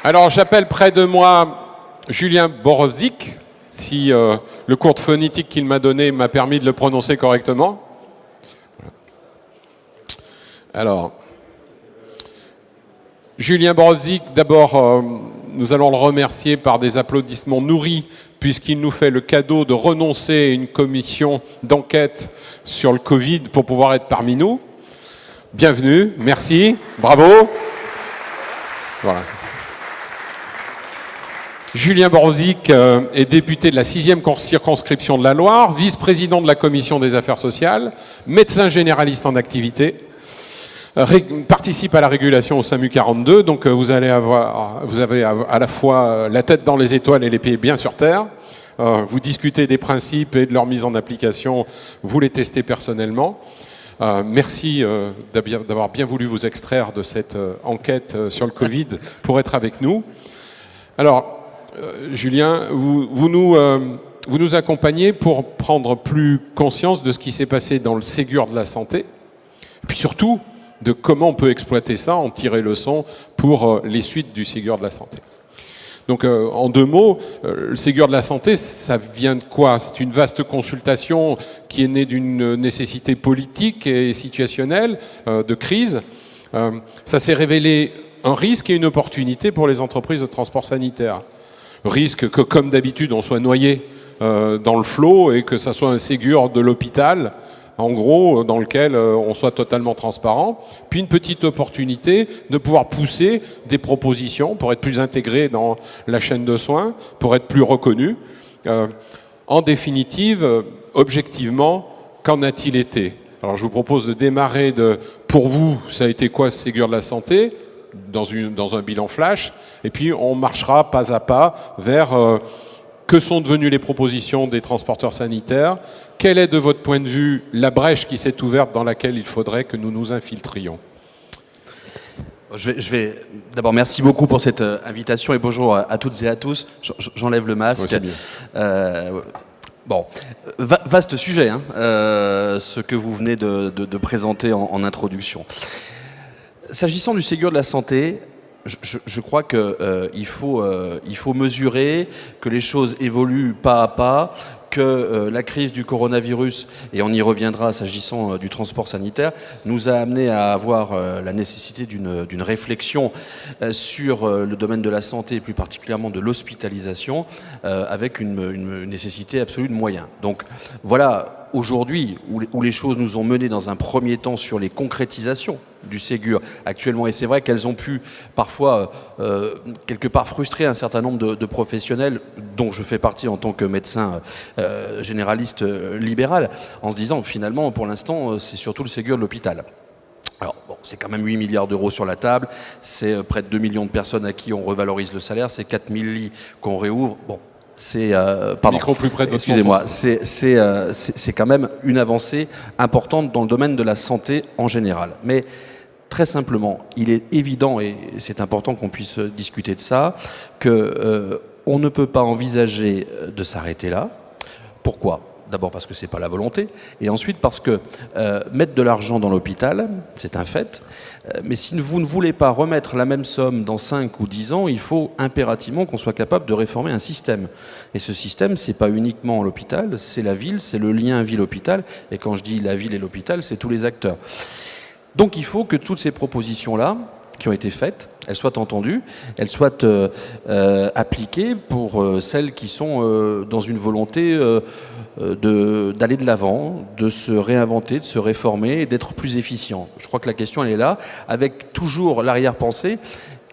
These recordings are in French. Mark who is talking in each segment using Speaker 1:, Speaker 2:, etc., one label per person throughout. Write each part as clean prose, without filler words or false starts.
Speaker 1: Alors, j'appelle près de moi Julien Borowczyk, si le cours de phonétique qu'il m'a donné m'a permis de le prononcer correctement. Alors, Julien Borowczyk, d'abord, nous allons le remercier par des applaudissements nourris, puisqu'il nous fait le cadeau de renoncer à une commission d'enquête sur le Covid pour pouvoir être parmi nous. Bienvenue, merci, bravo. Voilà. Julien Borowczyk est député de la 6e circonscription de la Loire, vice-président de la commission des affaires sociales, médecin généraliste en activité, participe à la régulation au SAMU 42, donc vous avez à la fois la tête dans les étoiles et les pieds bien sur terre. Vous discutez des principes et de leur mise en application, vous les testez personnellement. Merci d'avoir bien voulu vous extraire de cette enquête sur le Covid pour être avec nous. Alors, Julien, vous nous accompagnez pour prendre plus conscience de ce qui s'est passé dans le Ségur de la santé, et puis surtout de comment on peut exploiter ça, en tirer leçon pour les suites du Ségur de la santé. Donc en deux mots, le Ségur de la santé, ça vient de quoi? C'est une vaste consultation qui est née d'une nécessité politique et situationnelle, de crise. Ça s'est révélé un risque et une opportunité pour les entreprises de transport sanitaire. Risque que, comme d'habitude, on soit noyé dans le flot et que ça soit un Ségur de l'hôpital, en gros, dans lequel on soit totalement transparent. Puis une petite opportunité de pouvoir pousser des propositions pour être plus intégré dans la chaîne de soins, pour être plus reconnu. En définitive, objectivement, qu'en a-t-il été? Alors je vous propose de démarrer pour vous, ça a été quoi ce Ségur de la santé? Dans un bilan flash, et puis on marchera pas à pas vers que sont devenues les propositions des transporteurs sanitaires, quelle est de votre point de vue la brèche qui s'est ouverte dans laquelle il faudrait que nous nous infiltrions.
Speaker 2: Je vais d'abord merci beaucoup pour cette invitation et bonjour à toutes et à tous. J'enlève le masque. Bon, vaste sujet, hein, ce que vous venez de présenter en introduction. S'agissant du Ségur de la santé, je crois qu'il faut mesurer que les choses évoluent pas à pas, que la crise du coronavirus, et on y reviendra s'agissant du transport sanitaire, nous a amené à avoir la nécessité d'une réflexion sur le domaine de la santé, et plus particulièrement de l'hospitalisation, avec une nécessité absolue de moyens. Donc voilà, aujourd'hui, où les choses nous ont menés dans un premier temps sur les concrétisations du Ségur actuellement, et c'est vrai qu'elles ont pu parfois quelque part frustrer un certain nombre de professionnels, dont je fais partie en tant que médecin généraliste libéral, en se disant finalement pour l'instant c'est surtout le Ségur de l'hôpital. Alors bon, c'est quand même 8 milliards d'euros sur la table, c'est près de 2 millions de personnes à qui on revalorise le salaire, c'est 4000 lits qu'on réouvre, bon. C'est
Speaker 1: micro plus près de votre
Speaker 2: excusez-moi, c'est quand même une avancée importante dans le domaine de la santé en général. Mais très simplement, il est évident, et c'est important qu'on puisse discuter de ça, que on ne peut pas envisager de s'arrêter là. Pourquoi ? D'abord parce que c'est pas la volonté, et ensuite parce que mettre de l'argent dans l'hôpital, c'est un fait, mais si vous ne voulez pas remettre la même somme dans 5 ou 10 ans, il faut impérativement qu'on soit capable de réformer un système. Et ce système, c'est pas uniquement l'hôpital, c'est la ville, c'est le lien ville-hôpital, et quand je dis la ville et l'hôpital, c'est tous les acteurs. Donc il faut que toutes ces propositions-là, qui ont été faites, elles soient entendues, elles soient appliquées pour celles qui sont dans une volonté d'aller de l'avant, de se réinventer, de se réformer et d'être plus efficient. Je crois que la question elle est là, avec toujours l'arrière-pensée,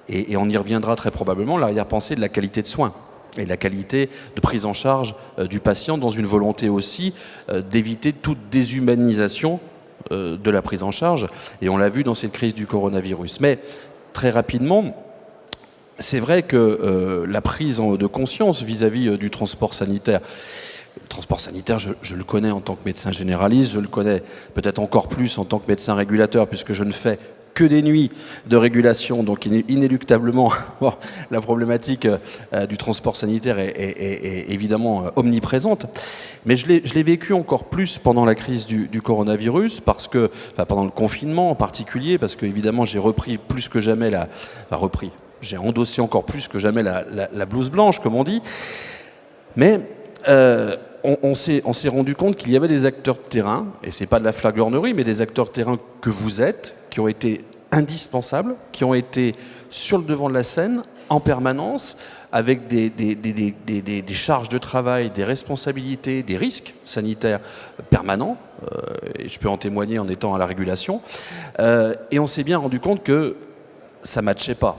Speaker 2: et on y reviendra très probablement, l'arrière-pensée de la qualité de soins et la qualité de prise en charge du patient, dans une volonté aussi d'éviter toute déshumanisation de la prise en charge, et on l'a vu dans cette crise du coronavirus. Mais très rapidement, c'est vrai que la prise de conscience vis-à-vis du transport sanitaire, le transport sanitaire, je le connais en tant que médecin généraliste, je le connais peut-être encore plus en tant que médecin régulateur, puisque je ne fais que des nuits de régulation, donc inéluctablement la problématique du transport sanitaire est évidemment omniprésente. Mais je l'ai vécu encore plus pendant la crise du coronavirus, parce que, enfin pendant le confinement en particulier, parce que évidemment j'ai repris plus que jamais j'ai endossé encore plus que jamais la blouse blanche, comme on dit. Mais on s'est rendu compte qu'il y avait des acteurs de terrain, et c'est pas de la flagornerie, mais des acteurs de terrain que vous êtes, qui ont été indispensables, qui ont été sur le devant de la scène en permanence, avec des charges de travail, des responsabilités, des risques sanitaires permanents, et je peux en témoigner en étant à la régulation, et on s'est bien rendu compte que ça ne matchait pas.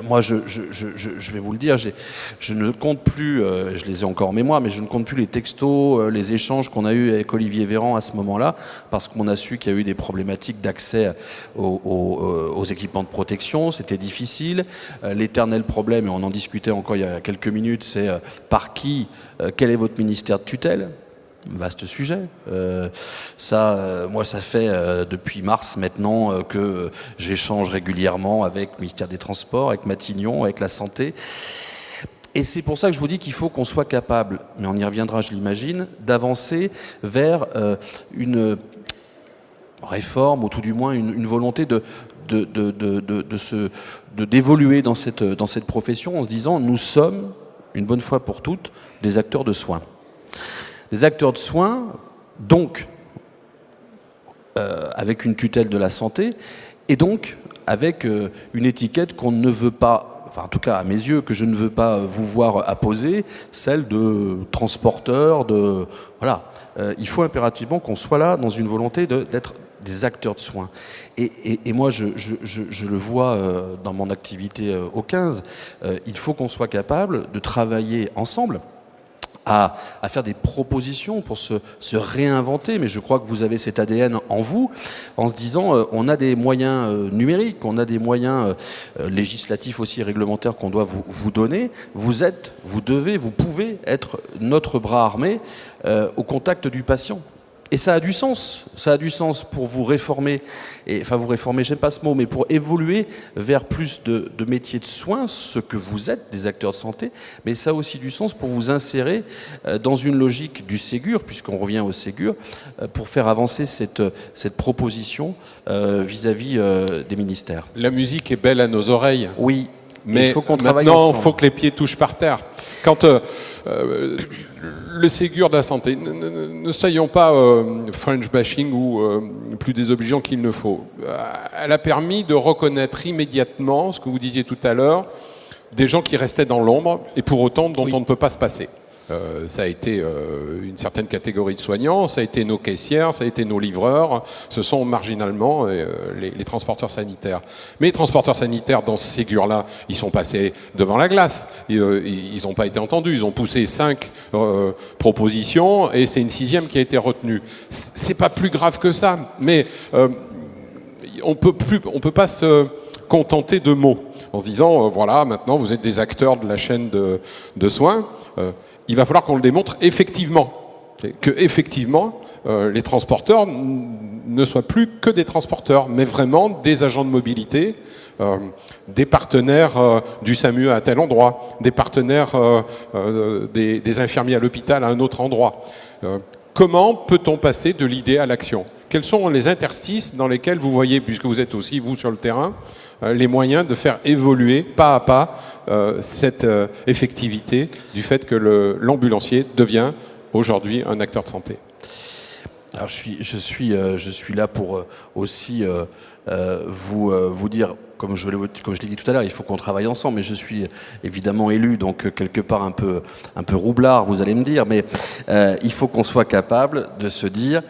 Speaker 2: Moi, je vais vous le dire, je ne compte plus, je les ai encore en mémoire, mais je ne compte plus les textos, les échanges qu'on a eus avec Olivier Véran à ce moment-là, parce qu'on a su qu'il y a eu des problématiques d'accès aux équipements de protection, c'était difficile. L'éternel problème, et on en discutait encore il y a quelques minutes, c'est par qui, quel est votre ministère de tutelle ? Vaste sujet. Moi, ça fait depuis mars maintenant que j'échange régulièrement avec le ministère des Transports, avec Matignon, avec la Santé. Et c'est pour ça que je vous dis qu'il faut qu'on soit capable, mais on y reviendra, je l'imagine, d'avancer vers une réforme, ou tout du moins une volonté d'évoluer dans cette profession en se disant nous sommes, une bonne fois pour toutes, des acteurs de soins. Les acteurs de soins, donc, avec une tutelle de la santé, et donc avec une étiquette qu'on ne veut pas, enfin en tout cas à mes yeux, que je ne veux pas vous voir apposer, celle de transporteur, voilà. Il faut impérativement qu'on soit là dans une volonté d'être des acteurs de soins. Et moi, je le vois dans mon activité au 15, il faut qu'on soit capable de travailler ensemble, à faire des propositions pour se réinventer, mais je crois que vous avez cet ADN en vous, en se disant on a des moyens numériques, on a des moyens législatifs aussi, réglementaires qu'on doit vous donner. Vous pouvez être notre bras armé au contact du patient. Et ça a du sens pour vous réformer, vous réformer, j'aime pas ce mot, mais pour évoluer vers plus de métiers de soins, ce que vous êtes, des acteurs de santé, mais ça a aussi du sens pour vous insérer dans une logique du Ségur, puisqu'on revient au Ségur, pour faire avancer cette proposition vis-à-vis des ministères.
Speaker 1: La musique est belle à nos oreilles.
Speaker 2: Oui,
Speaker 1: mais
Speaker 2: il faut qu'on travaille
Speaker 1: maintenant,
Speaker 2: ensemble.
Speaker 1: Il faut que les pieds touchent par terre. Quand le Ségur de la santé, ne soyons pas French bashing ou plus désobligeants qu'il ne faut. Elle a permis de reconnaître immédiatement, ce que vous disiez tout à l'heure, des gens qui restaient dans l'ombre et pour autant dont on ne peut pas se passer. Ça a été une certaine catégorie de soignants, ça a été nos caissières, ça a été nos livreurs, ce sont marginalement les transporteurs sanitaires. Mais les transporteurs sanitaires, dans ce Ségur-là, ils sont passés devant la glace. Ils n'ont pas été entendus. Ils ont poussé 5 propositions et c'est une 6e qui a été retenue. C'est pas plus grave que ça, mais on peut pas se contenter de mots en se disant voilà, maintenant vous êtes des acteurs de la chaîne de soins. Il va falloir qu'on le démontre effectivement, que effectivement les transporteurs ne soient plus que des transporteurs, mais vraiment des agents de mobilité, des partenaires du SAMU à tel endroit, des partenaires des infirmiers à l'hôpital à un autre endroit. Comment peut-on passer de l'idée à l'action ? Quels sont les interstices dans lesquels vous voyez, puisque vous êtes aussi vous sur le terrain, les moyens de faire évoluer pas à pas cette effectivité du fait que l'ambulancier devient aujourd'hui un acteur de santé?
Speaker 2: Alors je suis là pour aussi vous dire, comme je l'ai dit tout à l'heure, il faut qu'on travaille ensemble, mais je suis évidemment élu, donc quelque part un peu roublard, vous allez me dire, mais il faut qu'on soit capable de se dire,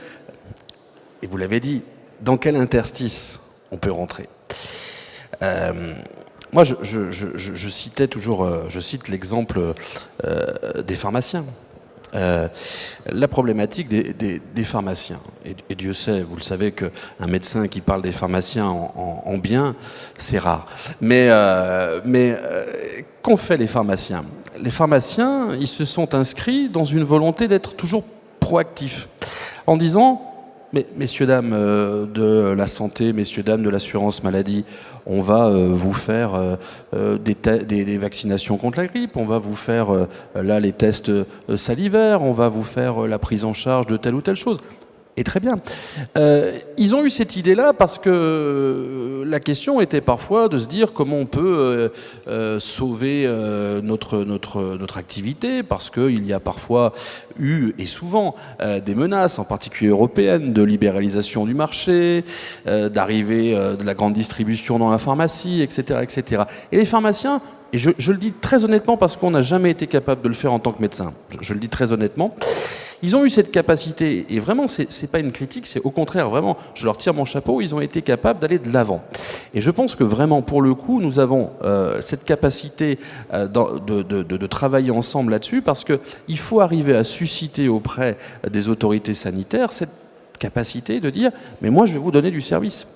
Speaker 2: et vous l'avez dit, dans quel interstice on peut rentrer. Moi, je cite l'exemple des pharmaciens. La problématique des pharmaciens, et Dieu sait, vous le savez, qu'un médecin qui parle des pharmaciens en bien, c'est rare. Mais qu'ont fait les pharmaciens ? Les pharmaciens, ils se sont inscrits dans une volonté d'être toujours proactifs, en disant... Mais messieurs, dames de la santé, messieurs, dames de l'assurance maladie, on va vous faire des vaccinations contre la grippe, on va vous faire là les tests salivaires, on va vous faire la prise en charge de telle ou telle chose. Et très bien. Ils ont eu cette idée-là parce que la question était parfois de se dire comment on peut sauver notre activité, parce qu'il y a parfois eu, et souvent, des menaces, en particulier européennes, de libéralisation du marché, d'arrivée de la grande distribution dans la pharmacie, etc., etc. Et les pharmaciens, et je le dis très honnêtement parce qu'on n'a jamais été capable de le faire en tant que médecin, je le dis très honnêtement, ils ont eu cette capacité, et vraiment, c'est pas une critique, c'est au contraire, vraiment, je leur tire mon chapeau, ils ont été capables d'aller de l'avant. Et je pense que vraiment, pour le coup, nous avons cette capacité de travailler ensemble là-dessus, parce qu'il faut arriver à susciter auprès des autorités sanitaires cette capacité de dire « mais moi, je vais vous donner du service ».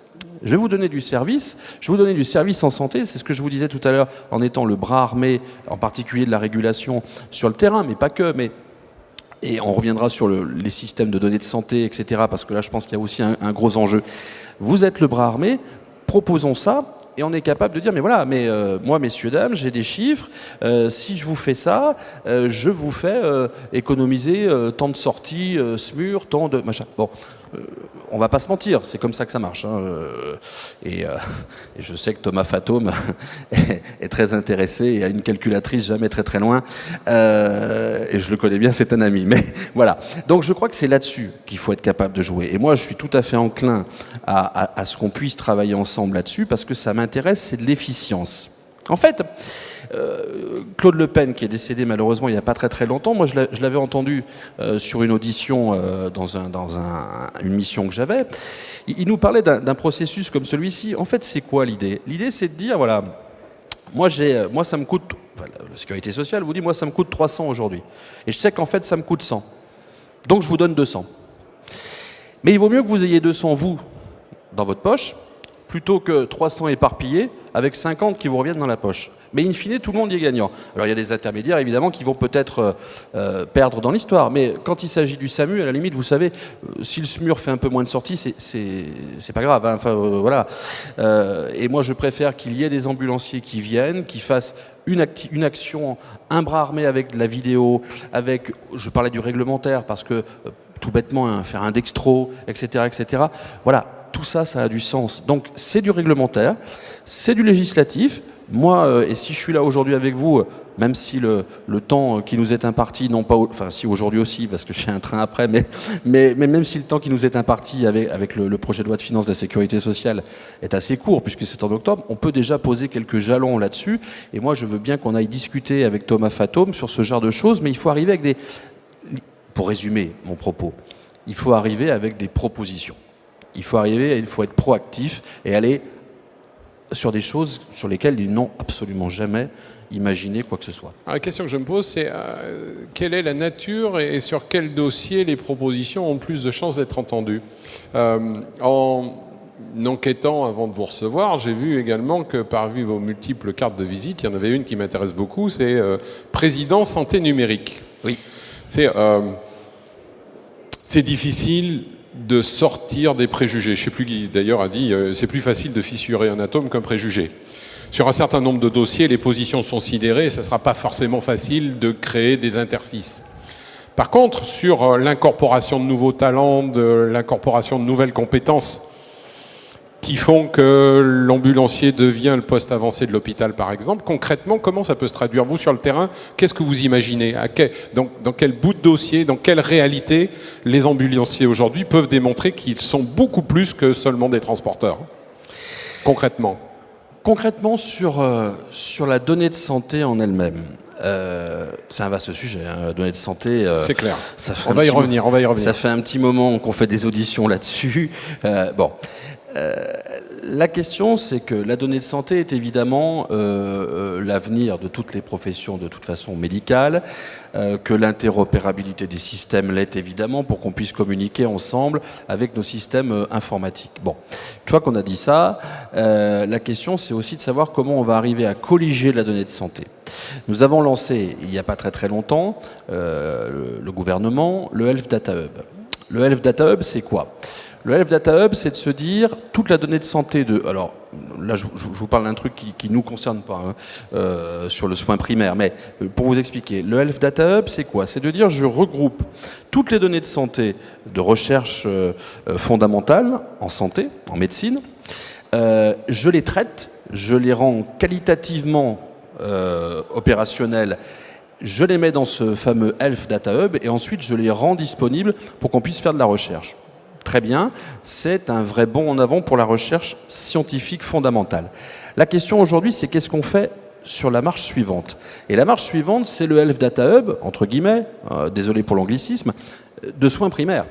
Speaker 2: Je vais vous donner du service, je vais vous donner du service en santé, c'est ce que je vous disais tout à l'heure, en étant le bras armé, en particulier de la régulation sur le terrain, mais pas que, et on reviendra sur les systèmes de données de santé, etc., parce que là, je pense qu'il y a aussi un gros enjeu. Vous êtes le bras armé, proposons ça, et on est capable de dire, mais voilà, moi, messieurs, dames, j'ai des chiffres, si je vous fais ça, je vous fais économiser tant de sorties, SMUR, tant de machin. Bon, on va pas se mentir, c'est comme ça que ça marche. Hein. Et je sais que Thomas Fatome est très intéressé et a une calculatrice jamais très très loin. Et je le connais bien, c'est un ami. Mais voilà. Donc je crois que c'est là-dessus qu'il faut être capable de jouer. Et moi, je suis tout à fait enclin à ce qu'on puisse travailler ensemble là-dessus parce que ça m'intéresse, c'est de l'efficience. En fait, Claude Le Pen, qui est décédé malheureusement il n'y a pas très très longtemps, moi je l'avais entendu sur une audition dans une mission que j'avais, il nous parlait d'un processus comme celui-ci. En fait, c'est quoi l'idée? L'idée, c'est de dire, voilà, moi ça me coûte, enfin, la sécurité sociale vous dit, moi ça me coûte 300 aujourd'hui. Et je sais qu'en fait ça me coûte 100. Donc je vous donne 200. Mais il vaut mieux que vous ayez 200, vous, dans votre poche, plutôt que 300 éparpillés avec 50 qui vous reviennent dans la poche. Mais in fine, tout le monde y est gagnant. Alors il y a des intermédiaires, évidemment, qui vont peut-être perdre dans l'histoire. Mais quand il s'agit du SAMU, à la limite, vous savez, si le SMUR fait un peu moins de sorties, c'est pas grave. Hein. Enfin, voilà. Et moi, je préfère qu'il y ait des ambulanciers qui viennent, qui fassent une action, un bras armé avec de la vidéo, avec, je parlais du réglementaire, parce que, tout bêtement, hein, faire un dextro, etc., etc. Voilà. Tout ça, ça a du sens. Donc, c'est du réglementaire, c'est du législatif. Moi, et si je suis là aujourd'hui avec vous, même si le temps qui nous est imparti, non pas, enfin si aujourd'hui aussi, parce que j'ai un train après, mais même si le temps qui nous est imparti avec le projet de loi de finances de la sécurité sociale est assez court, puisque c'est en octobre, on peut déjà poser quelques jalons là-dessus. Et moi, je veux bien qu'on aille discuter avec Thomas Fatome sur ce genre de choses, mais il faut arriver avec des... Pour résumer mon propos, il faut arriver avec des propositions. Il faut être proactif et aller sur des choses sur lesquelles ils n'ont absolument jamais imaginé quoi que ce soit.
Speaker 1: Alors, la question que je me pose, c'est quelle est la nature et sur quel dossier les propositions ont plus de chances d'être entendues. En enquêtant avant de vous recevoir, j'ai vu également que parmi vos multiples cartes de visite, il y en avait une qui m'intéresse beaucoup, c'est président santé numérique.
Speaker 2: Oui.
Speaker 1: C'est difficile de sortir des préjugés. Je ne sais plus qui d'ailleurs a dit c'est plus facile de fissurer un atome qu'un préjugé. Sur un certain nombre de dossiers, les positions sont sidérées et ça ne sera pas forcément facile de créer des interstices. Par contre, sur l'incorporation de nouveaux talents, de l'incorporation de nouvelles compétences qui font que l'ambulancier devient le poste avancé de l'hôpital, par exemple, concrètement, comment ça peut se traduire? Vous, sur le terrain, qu'est-ce que vous imaginez? Dans quel bout de dossier, dans quelle réalité les ambulanciers aujourd'hui peuvent démontrer qu'ils sont beaucoup plus que seulement des transporteurs? Concrètement.
Speaker 2: Concrètement, sur la donnée de santé en elle-même, c'est un vaste sujet, hein, la donnée de santé.
Speaker 1: C'est clair. On va y revenir.
Speaker 2: Ça fait un petit moment qu'on fait des auditions là-dessus. La question, c'est que la donnée de santé est évidemment l'avenir de toutes les professions, de toute façon médicales, que l'interopérabilité des systèmes l'est évidemment pour qu'on puisse communiquer ensemble avec nos systèmes informatiques. Bon, une fois qu'on a dit ça, la question, c'est aussi de savoir comment on va arriver à colliger la donnée de santé. Nous avons lancé, il n'y a pas très très longtemps, le gouvernement, le Health Data Hub. Le Health Data Hub, c'est quoi ? Le Health Data Hub, c'est de se dire toute la donnée de santé alors là je vous parle d'un truc qui nous concerne pas sur le soin primaire, mais pour vous expliquer, le Health Data Hub, c'est quoi? C'est de dire je regroupe toutes les données de santé, de recherche fondamentale en santé, en médecine, je les traite, je les rends qualitativement opérationnels, je les mets dans ce fameux Health Data Hub et ensuite je les rends disponibles pour qu'on puisse faire de la recherche. Très bien, c'est un vrai bond en avant pour la recherche scientifique fondamentale. La question aujourd'hui, c'est qu'est-ce qu'on fait sur la marche suivante? Et la marche suivante, c'est le Health Data Hub, entre guillemets, désolé pour l'anglicisme, de soins primaires.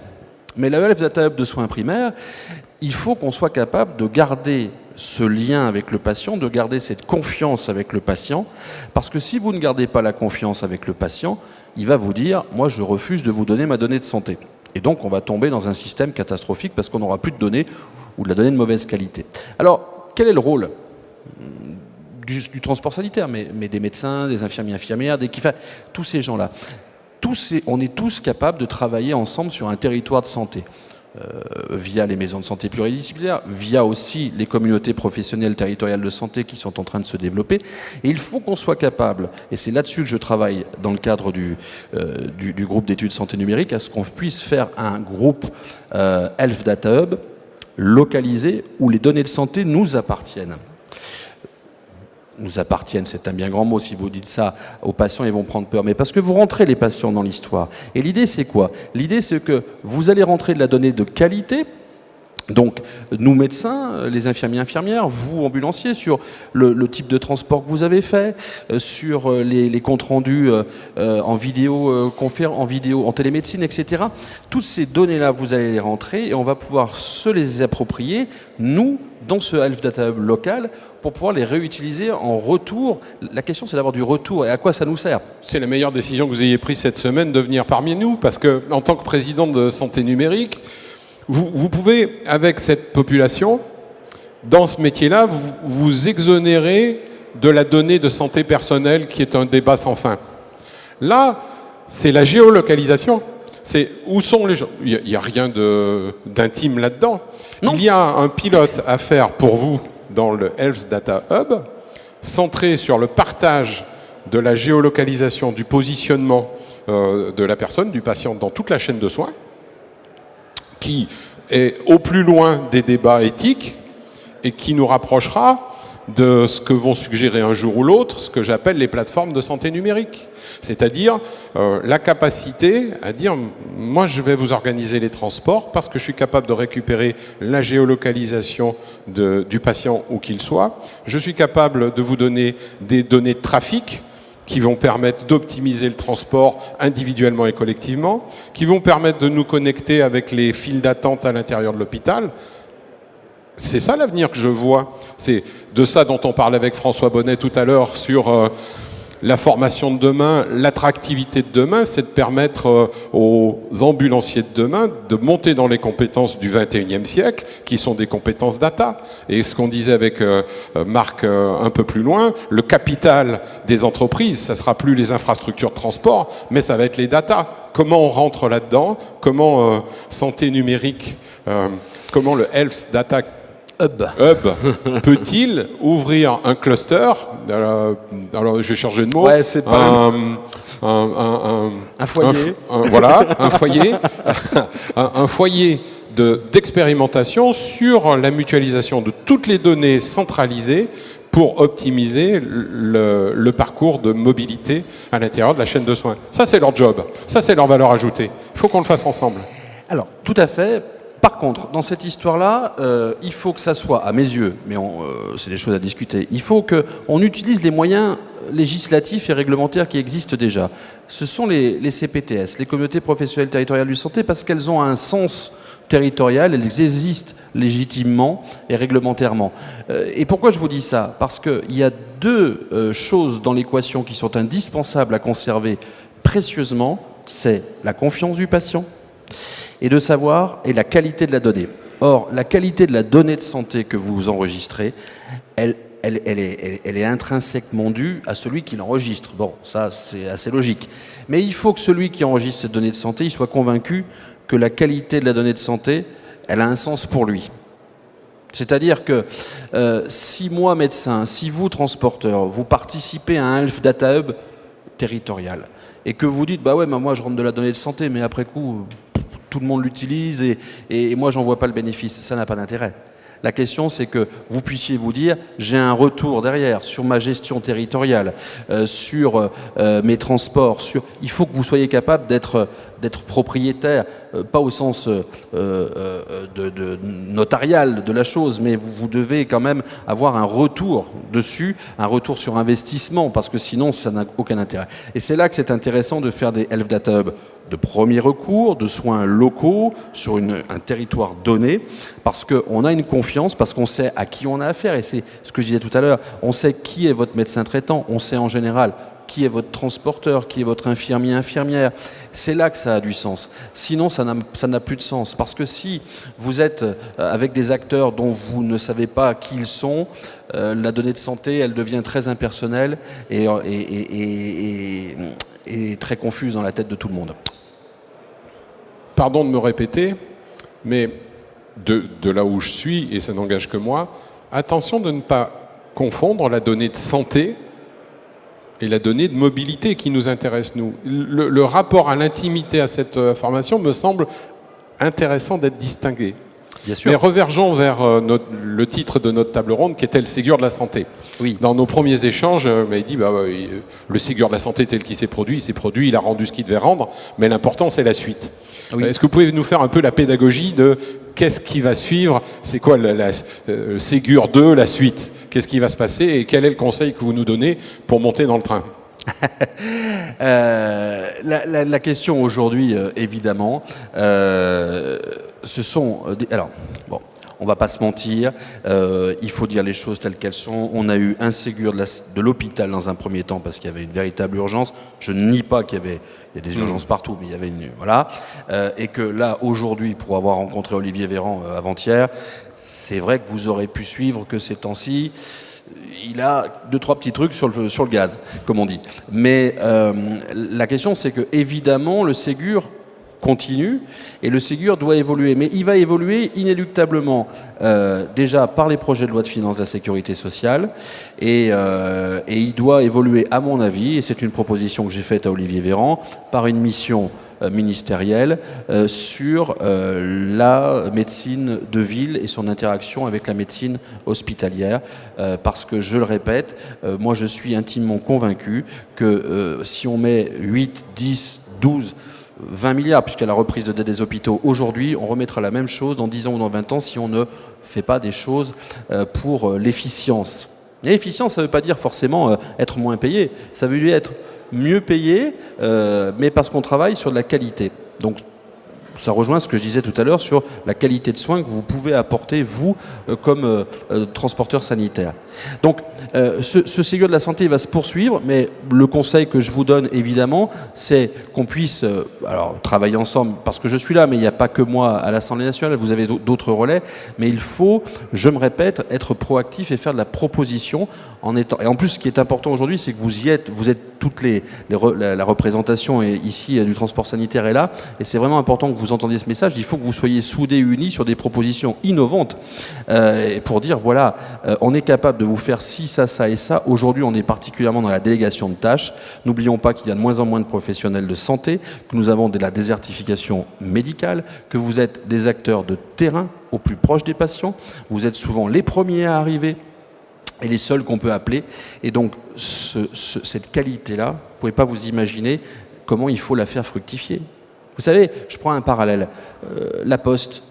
Speaker 2: Mais le Health Data Hub de soins primaires, il faut qu'on soit capable de garder ce lien avec le patient, de garder cette confiance avec le patient, parce que si vous ne gardez pas la confiance avec le patient, il va vous dire « moi je refuse de vous donner ma donnée de santé ». Et donc, on va tomber dans un système catastrophique parce qu'on n'aura plus de données ou de la donnée de mauvaise qualité. Alors, quel est le rôle du transport sanitaire, mais des médecins, des infirmières, tous ces gens-là? On est tous capables de travailler ensemble sur un territoire de santé. Via les maisons de santé pluridisciplinaires, via aussi les communautés professionnelles territoriales de santé qui sont en train de se développer. Et il faut qu'on soit capable, et c'est là-dessus que je travaille dans le cadre du groupe d'études santé numérique, à ce qu'on puisse faire un groupe Health Data Hub localisé où les données de santé nous appartiennent. Nous appartiennent, c'est un bien grand mot, si vous dites ça aux patients, ils vont prendre peur, mais parce que vous rentrez les patients dans l'histoire. Et l'idée, c'est quoi? L'idée, c'est que vous allez rentrer de la donnée de qualité, donc nous médecins, les infirmières, vous ambulanciers, sur le type de transport que vous avez fait, sur les comptes rendus en en télémédecine, etc. Toutes ces données-là, vous allez les rentrer et on va pouvoir se les approprier, nous, dans ce Health Data Hub local, pour pouvoir les réutiliser en retour. La question, c'est d'avoir du retour. Et à quoi ça nous sert?
Speaker 1: C'est la meilleure décision que vous ayez prise cette semaine de venir parmi nous, parce que en tant que président de Santé Numérique, vous pouvez, avec cette population, dans ce métier-là, vous exonérer de la donnée de santé personnelle qui est un débat sans fin. Là, c'est la géolocalisation. C'est où sont les gens. Il n'y a rien d'intime là-dedans. Il y a un pilote à faire pour vous dans le Health Data Hub, centré sur le partage de la géolocalisation, du positionnement de la personne, du patient dans toute la chaîne de soins, qui est au plus loin des débats éthiques et qui nous rapprochera de ce que vont suggérer un jour ou l'autre, ce que j'appelle les plateformes de santé numérique. C'est-à-dire la capacité à dire « moi je vais vous organiser les transports parce que je suis capable de récupérer la géolocalisation du patient où qu'il soit, je suis capable de vous donner des données de trafic qui vont permettre d'optimiser le transport individuellement et collectivement, qui vont permettre de nous connecter avec les files d'attente à l'intérieur de l'hôpital. » C'est ça l'avenir que je vois. C'est de ça dont on parlait avec François Bonnet tout à l'heure sur la formation de demain, l'attractivité de demain, c'est de permettre aux ambulanciers de demain de monter dans les compétences du 21e siècle, qui sont des compétences data. Et ce qu'on disait avec Marc un peu plus loin, le capital des entreprises, ça sera plus les infrastructures de transport, mais ça va être les data. Comment on rentre là-dedans? Comment santé numérique, comment le Health Data Hub peut-il ouvrir un cluster, alors je vais changer de mot,
Speaker 2: ouais, c'est pas
Speaker 1: un foyer, voilà, un foyer, un foyer d'expérimentation sur la mutualisation de toutes les données centralisées pour optimiser le parcours de mobilité à l'intérieur de la chaîne de soins. Ça, c'est leur job, ça, c'est leur valeur ajoutée. Il faut qu'on le fasse ensemble.
Speaker 2: Alors, tout à fait. Par contre, dans cette histoire-là, il faut que ça soit, à mes yeux, mais c'est des choses à discuter, il faut qu'on utilise les moyens législatifs et réglementaires qui existent déjà. Ce sont les CPTS, les communautés professionnelles territoriales de santé, parce qu'elles ont un sens territorial, elles existent légitimement et réglementairement. Et pourquoi je vous dis ça? Parce qu'il y a deux choses dans l'équation qui sont indispensables à conserver précieusement, c'est la confiance du patient, et de savoir, et la qualité de la donnée. Or, la qualité de la donnée de santé que vous enregistrez, elle est intrinsèquement due à celui qui l'enregistre. Bon, ça, c'est assez logique. Mais il faut que celui qui enregistre cette donnée de santé, il soit convaincu que la qualité de la donnée de santé, elle a un sens pour lui. C'est-à-dire que si moi, médecin, si vous, transporteur, vous participez à un Health Data Hub territorial et que vous dites, bah ouais, moi je rentre de la donnée de santé, mais après coup, tout le monde l'utilise et moi j'en vois pas le bénéfice, ça n'a pas d'intérêt. La question, c'est que vous puissiez vous dire, j'ai un retour derrière sur ma gestion territoriale, sur mes transports. Il faut que vous soyez capable d'être propriétaire, pas au sens notarial de la chose, mais vous devez quand même avoir un retour dessus, un retour sur investissement, parce que sinon, ça n'a aucun intérêt. Et c'est là que c'est intéressant de faire des Health Data Hub de premier recours, de soins locaux, sur un territoire donné, parce qu'on a une confiance, parce qu'on sait à qui on a affaire, et c'est ce que je disais tout à l'heure, on sait qui est votre médecin traitant, on sait en général qui est votre transporteur, qui est votre infirmier, infirmière. C'est là que ça a du sens. Sinon, ça n'a plus de sens, parce que si vous êtes avec des acteurs dont vous ne savez pas qui ils sont, la donnée de santé, elle devient très impersonnelle et très confuse dans la tête de tout le monde.
Speaker 1: Pardon de me répéter, mais de là où je suis, et ça n'engage que moi, attention de ne pas confondre la donnée de santé et la donnée de mobilité qui nous intéresse, nous. Le rapport à l'intimité à cette information me semble intéressant d'être distingué.
Speaker 2: Bien sûr.
Speaker 1: Mais revergeons vers le titre de notre table ronde qui était le Ségur de la santé.
Speaker 2: Oui.
Speaker 1: Dans nos premiers échanges, il dit le Ségur de la santé tel qu'il s'est produit, il a rendu ce qu'il devait rendre, mais l'important c'est la suite. Oui. Est-ce que vous pouvez nous faire un peu la pédagogie de qu'est-ce qui va suivre? C'est quoi le Ségur 2, la suite? Qu'est-ce qui va se passer et quel est le conseil que vous nous donnez pour monter dans le train?
Speaker 2: La question aujourd'hui, évidemment, ce sont... alors, bon, on va pas se mentir, il faut dire les choses telles qu'elles sont. On a eu un Ségur de l'hôpital dans un premier temps parce qu'il y avait une véritable urgence. Je ne nie pas qu'il y avait... Il y a des urgences partout, mais il y avait une... Voilà. Et que là, aujourd'hui, pour avoir rencontré Olivier Véran avant-hier, c'est vrai que vous aurez pu suivre que ces temps-ci, il a 2-3 petits trucs sur le gaz, comme on dit. Mais la question, c'est que évidemment, le Ségur continue et le Ségur doit évoluer. Mais il va évoluer inéluctablement déjà par les projets de loi de finances de la sécurité sociale et il doit évoluer, à mon avis, et c'est une proposition que j'ai faite à Olivier Véran, par une mission ministérielle sur la médecine de ville et son interaction avec la médecine hospitalière parce que, je le répète, moi je suis intimement convaincu que si on met 8, 10, 12 20 milliards, puisqu'à la reprise de dette des hôpitaux aujourd'hui, on remettra la même chose dans 10 ans ou dans 20 ans si on ne fait pas des choses pour l'efficience. Et l'efficience, ça ne veut pas dire forcément être moins payé, ça veut dire être mieux payé, mais parce qu'on travaille sur de la qualité. Donc ça rejoint ce que je disais tout à l'heure sur la qualité de soins que vous pouvez apporter, vous, comme transporteur sanitaire. Donc, ce Ségur de la santé va se poursuivre, mais le conseil que je vous donne, évidemment, c'est qu'on puisse alors travailler ensemble, parce que je suis là, mais il n'y a pas que moi à l'Assemblée nationale, vous avez d'autres relais, mais il faut, je me répète, être proactif et faire de la proposition en étant... Et en plus, ce qui est important aujourd'hui, c'est que vous êtes toutes la représentation ici du transport sanitaire est là, et c'est vraiment important que vous entendiez ce message. Il faut que vous soyez soudés, unis sur des propositions innovantes pour dire, voilà, on est capable de vous faire ci, ça, ça et ça. Aujourd'hui, on est particulièrement dans la délégation de tâches. N'oublions pas qu'il y a de moins en moins de professionnels de santé, que nous avons de la désertification médicale, que vous êtes des acteurs de terrain au plus proche des patients. Vous êtes souvent les premiers à arriver et les seuls qu'on peut appeler. Et donc, cette qualité-là, vous ne pouvez pas vous imaginer comment il faut la faire fructifier. Vous savez, je prends un parallèle. La Poste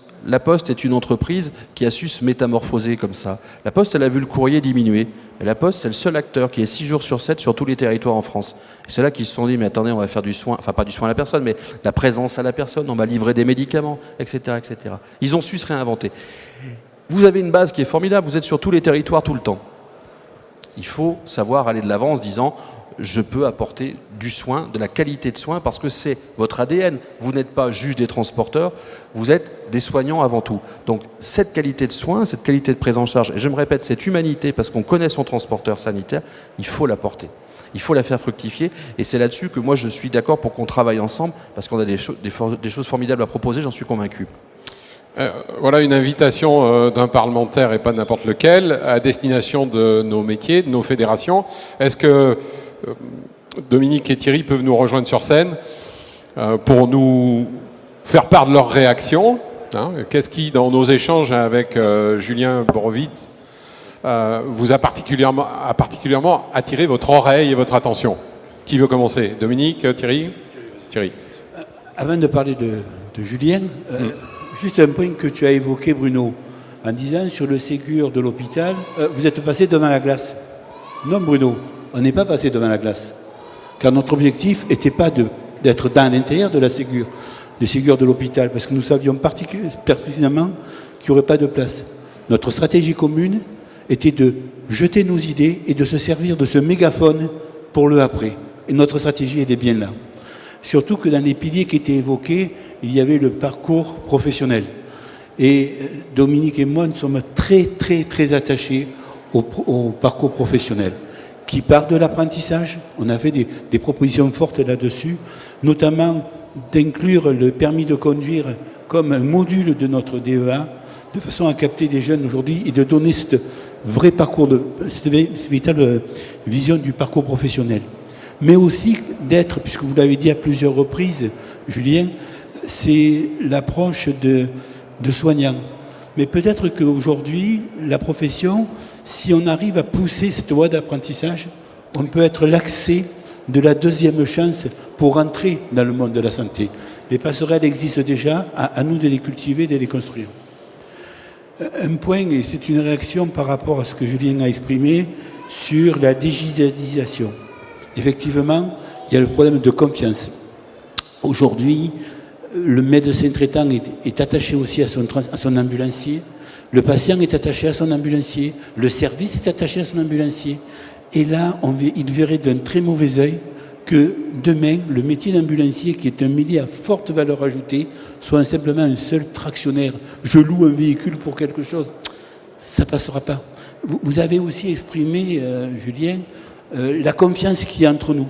Speaker 2: est une entreprise qui a su se métamorphoser comme ça. La Poste, elle a vu le courrier diminuer. Et la Poste, c'est le seul acteur qui est 6 jours sur 7 sur tous les territoires en France. Et c'est là qu'ils se sont dit, mais attendez, on va faire du soin, enfin pas du soin à la personne, mais la présence à la personne, on va livrer des médicaments, etc., etc. Ils ont su se réinventer. Vous avez une base qui est formidable, vous êtes sur tous les territoires tout le temps. Il faut savoir aller de l'avant en se disant, je peux apporter du soin, de la qualité de soin, parce que c'est votre ADN. Vous n'êtes pas juste des transporteurs, vous êtes des soignants avant tout. Donc cette qualité de soin, cette qualité de prise en charge, et je me répète, cette humanité, parce qu'on connaît son transporteur sanitaire, il faut l'apporter. Il faut la faire fructifier, et c'est là-dessus que moi je suis d'accord pour qu'on travaille ensemble, parce qu'on a des choses formidables à proposer, j'en suis convaincu.
Speaker 1: Voilà une invitation d'un parlementaire et pas n'importe lequel à destination de nos métiers, de nos fédérations. Est-ce que Dominique et Thierry peuvent nous rejoindre sur scène pour nous faire part de leurs réactions, hein? Qu'est-ce qui, dans nos échanges avec Julien Borovitz, vous a particulièrement attiré votre oreille et votre attention? Qui veut commencer? Dominique, Thierry? Thierry.
Speaker 3: Avant de parler de Julien, juste un point que tu as évoqué, Bruno, en disant sur le Ségur de l'hôpital, vous êtes passé devant la glace. Non, Bruno, on n'est pas passé devant la glace. Car notre objectif n'était pas d'être dans l'intérieur de la Ségur, le Ségur de l'hôpital, parce que nous savions précisément qu'il n'y aurait pas de place. Notre stratégie commune était de jeter nos idées et de se servir de ce mégaphone pour le après. Et notre stratégie, elle est bien là. Surtout que dans les piliers qui étaient évoqués, il y avait le parcours professionnel. Et Dominique et moi, nous sommes très, très, très attachés au parcours professionnel, qui part de l'apprentissage. On a fait des propositions fortes là-dessus, notamment d'inclure le permis de conduire comme un module de notre DEA, de façon à capter des jeunes aujourd'hui et de donner cette vrai parcours, cette véritable vision du parcours professionnel. Mais aussi d'être, puisque vous l'avez dit à plusieurs reprises, Julien, c'est l'approche de soignant. Mais peut-être qu'aujourd'hui, la profession, si on arrive à pousser cette voie d'apprentissage, on peut être l'accès de la deuxième chance pour entrer dans le monde de la santé. Les passerelles existent déjà, à nous de les cultiver, de les construire. Un point, et c'est une réaction par rapport à ce que Julien a exprimé, sur la digitalisation. Effectivement, il y a le problème de confiance. Aujourd'hui, le médecin traitant est attaché aussi à son ambulancier, le patient est attaché à son ambulancier, le service est attaché à son ambulancier. Et là, il verrait d'un très mauvais œil que demain, le métier d'ambulancier, qui est un métier à forte valeur ajoutée, soit simplement un seul tractionnaire. Je loue un véhicule pour quelque chose. Ça ne passera pas. Vous avez aussi exprimé, Julien, la confiance qu'il y a entre nous.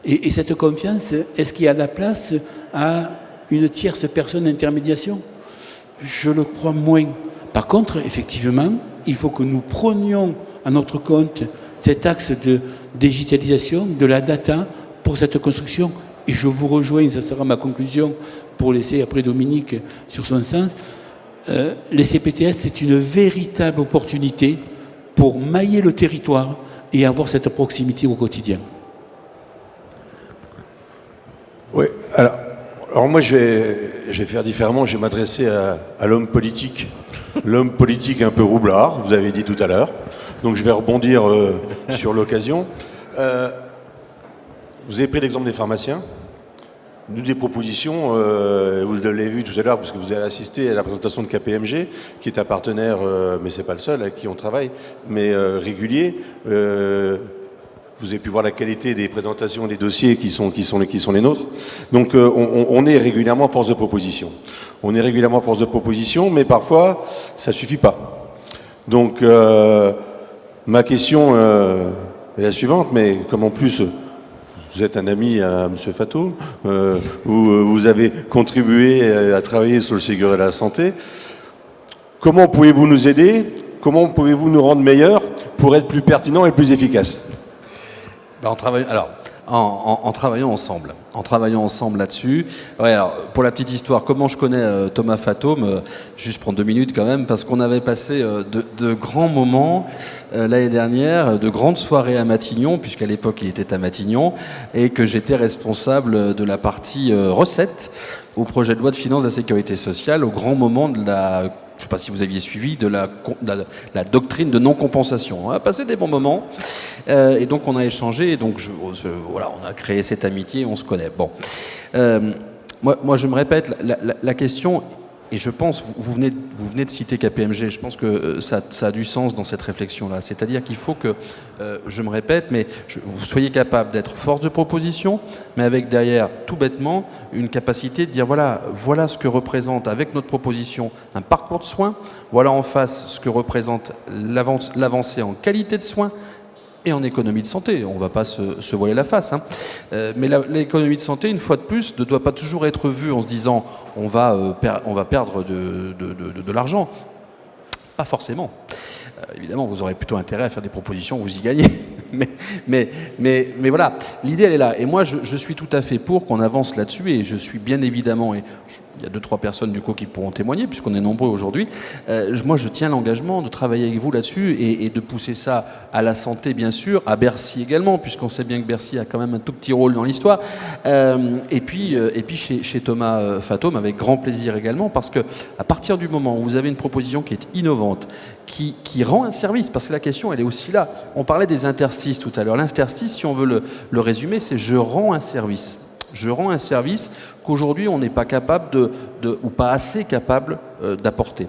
Speaker 3: Et cette confiance, est-ce qu'il y a la place à une tierce personne d'intermédiation? Je le crois moins. Par contre, effectivement, il faut que nous prenions à notre compte cet axe de digitalisation, de la data pour cette construction. Et je vous rejoins, ça sera ma conclusion pour laisser après Dominique sur son sens. Les CPTS, c'est une véritable opportunité pour mailler le territoire et avoir cette proximité au quotidien.
Speaker 4: Oui, alors moi je vais faire différemment, je vais m'adresser à l'homme politique. L'homme politique un peu roublard, vous avez dit tout à l'heure. Donc je vais rebondir sur l'occasion. Vous avez pris l'exemple des pharmaciens. Nous, des propositions, vous l'avez vu tout à l'heure, parce que vous avez assisté à la présentation de KPMG, qui est un partenaire, mais c'est pas le seul avec qui on travaille, mais régulier. Vous avez pu voir la qualité des présentations des dossiers qui sont les nôtres. Donc on est régulièrement force de proposition. On est régulièrement force de proposition, mais parfois ça suffit pas. Donc ma question est la suivante, mais comme en plus vous êtes un ami à M. Fatto, vous avez contribué à travailler sur le Ségur de la santé. Comment pouvez-vous nous aider? Comment pouvez-vous nous rendre meilleurs pour être plus pertinents et plus efficaces?
Speaker 2: En travaillant ensemble. En travaillant ensemble là-dessus. Ouais, alors, pour la petite histoire, comment je connais Thomas Fatome, juste prendre 2 minutes quand même, parce qu'on avait passé de grands moments l'année dernière, de grandes soirées à Matignon, puisqu'à l'époque il était à Matignon, et que j'étais responsable de la partie recettes au projet de loi de finances de la sécurité sociale, au grand moment de la... Je ne sais pas si vous aviez suivi, de la doctrine de non-compensation. On a passé des bons moments, et donc on a échangé, et donc voilà, on a créé cette amitié, on se connaît. Bon, moi je me répète, la question, et je pense, vous venez de citer KPMG, je pense que ça a du sens dans cette réflexion-là. C'est-à-dire qu'il faut que, je me répète, mais vous soyez capable d'être force de proposition, mais avec derrière, tout bêtement, une capacité de dire voilà ce que représente avec notre proposition un parcours de soins, voilà en face ce que représente l'avancée en qualité de soins et en économie de santé. On ne va pas se voiler la face. Hein. Mais l'économie de santé, une fois de plus, ne doit pas toujours être vue en se disant on va perdre de l'argent. Pas forcément. Évidemment, vous aurez plutôt intérêt à faire des propositions, vous y gagnez. mais voilà, l'idée elle est là. Et moi, je suis tout à fait pour qu'on avance là-dessus, et je suis bien évidemment, il y a 2-3 personnes du coup qui pourront témoigner, puisqu'on est nombreux aujourd'hui. Moi, je tiens l'engagement de travailler avec vous là-dessus et de pousser ça à la santé, bien sûr, à Bercy également, puisqu'on sait bien que Bercy a quand même un tout petit rôle dans l'histoire. Et puis chez Thomas Fatome, avec grand plaisir également, parce que à partir du moment où vous avez une proposition qui est innovante, qui rend un service, parce que la question elle est aussi là. On parlait des interstices tout à l'heure. L'interstice, si on veut le résumer, c'est je rends un service. Je rends un service qu'aujourd'hui on n'est pas capable ou pas assez capable d'apporter.